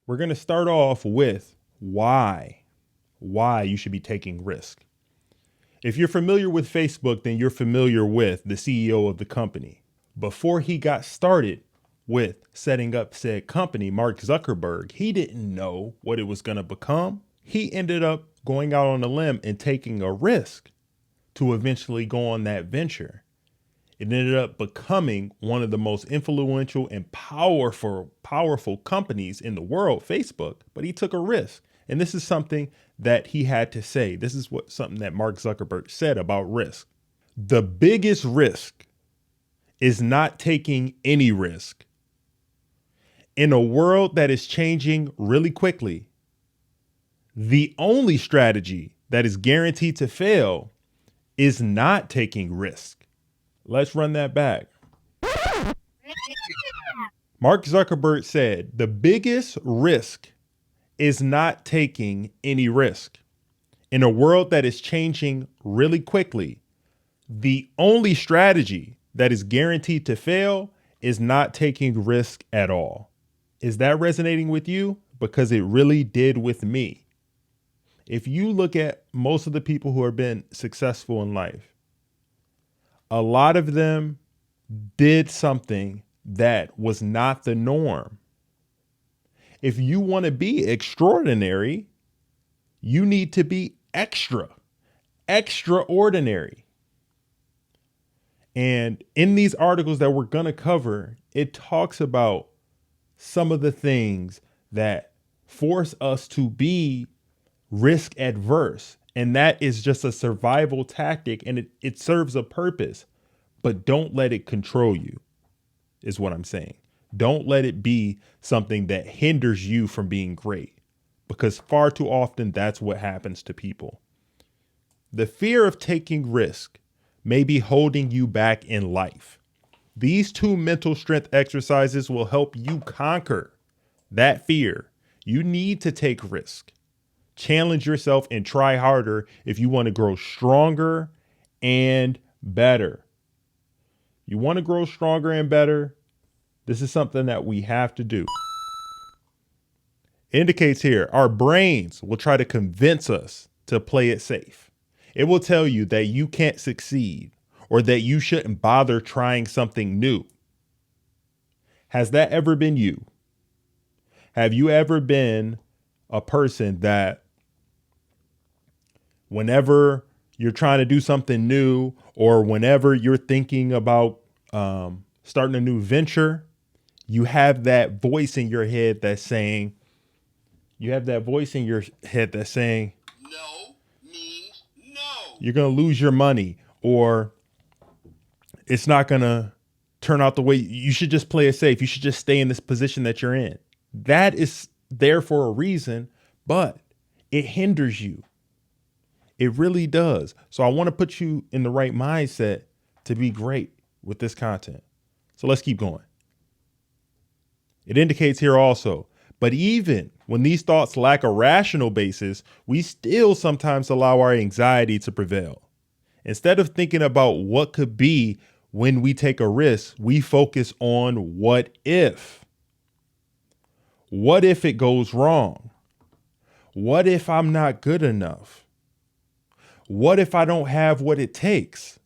We're going to start off with why you should be taking risk. If you're familiar with Facebook, then you're familiar with the CEO of the company. Before he got started with setting up said company, Mark Zuckerberg, he didn't know what it was going to become. He ended up going out on a limb and taking a risk to eventually go on that venture. It ended up becoming one of the most influential and powerful companies in the world, Facebook, but he took a risk. And this is something that he had to say. This is something that Mark Zuckerberg said about risk. The biggest risk is not taking any risk. In a world that is changing really quickly, the only strategy that is guaranteed to fail is not taking risk. Let's run that back. Mark Zuckerberg said the biggest risk is not taking any risk. In a world that is changing really quickly, the only strategy that is guaranteed to fail is not taking risk at all. Is that resonating with you? Because it really did with me. If you look at most of the people who have been successful in life, a lot of them did something that was not the norm. If you want to be extraordinary, you need to be extraordinary. And in these articles that we're going to cover, it talks about some of the things that force us to be risk adverse. And that is just a survival tactic, and it serves a purpose, but don't let it control you, is what I'm saying. Don't let it be something that hinders you from being great, because far too often that's what happens to people. The fear of taking risk may be holding you back in life. These 2 mental strength exercises will help you conquer that fear. You need to take risk. Challenge yourself and try harder if you want to grow stronger and better. You want to grow stronger and better? This is something that we have to do. It indicates here, our brains will try to convince us to play it safe. It will tell you that you can't succeed or that you shouldn't bother trying something new. Has that ever been you? Have you ever been a person that whenever you're trying to do something new, or whenever you're thinking about starting a new venture, you have that voice in your head that's saying, no means no. You're going to lose your money, or it's not going to turn out the way you should. Just play it safe. You should just stay in this position that you're in. That is there for a reason, but it hinders you. It really does. So I want to put you in the right mindset to be great with this content. So let's keep going. It indicates here also, but even when these thoughts lack a rational basis, we still sometimes allow our anxiety to prevail. Instead of thinking about what could be when we take a risk, we focus on what if. What if it goes wrong? What if I'm not good enough? What if I don't have what it takes?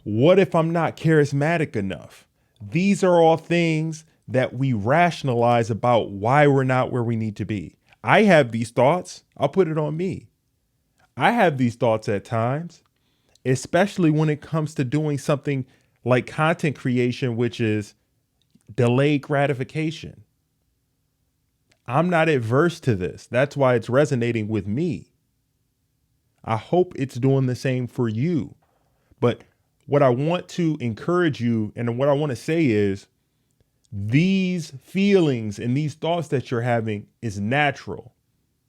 What if I'm not charismatic enough? These are all things that we rationalize about why we're not where we need to be. I have these thoughts. I'll put it on me. I have these thoughts at times, especially when it comes to doing something like content creation, which is delayed gratification. I'm not adverse to this. That's why it's resonating with me. I hope it's doing the same for you. But what I want to encourage you, and what I want to say is, these feelings and these thoughts that you're having is natural.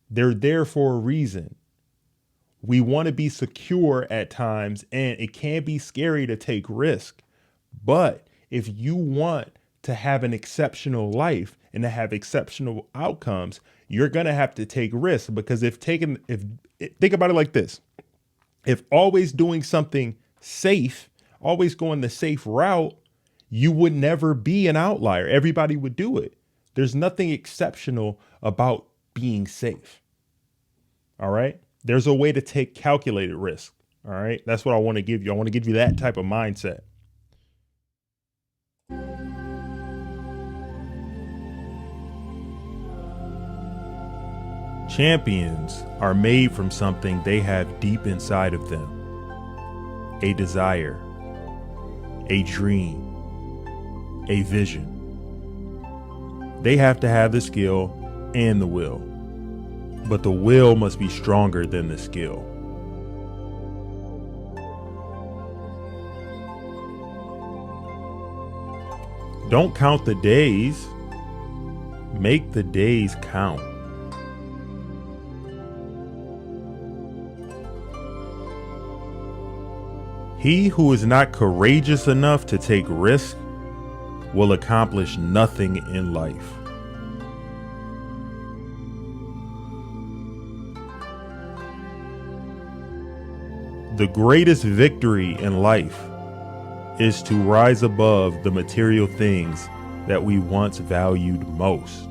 They're there for a reason. We want to be secure at times, and it can be scary to take risk. But if you want to have an exceptional life and to have exceptional outcomes, you're going to have to take risks, because think about it like this. If always doing something safe, always going the safe route, you would never be an outlier. Everybody would do it. There's nothing exceptional about being safe. All right. There's a way to take calculated risk. All right. That's what I want to give you. I want to give you that type of mindset. Champions are made from something they have deep inside of them. A desire, a dream, a vision. They have to have the skill and the will, but the will must be stronger than the skill. Don't count the days, make the days count. He who is not courageous enough to take risks will accomplish nothing in life. The greatest victory in life is to rise above the material things that we once valued most.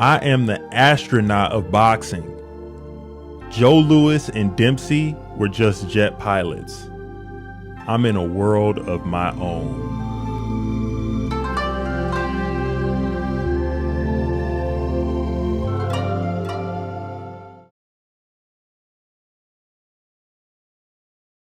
I am the astronaut of boxing. Joe Louis and Dempsey were just jet pilots. I'm in a world of my own.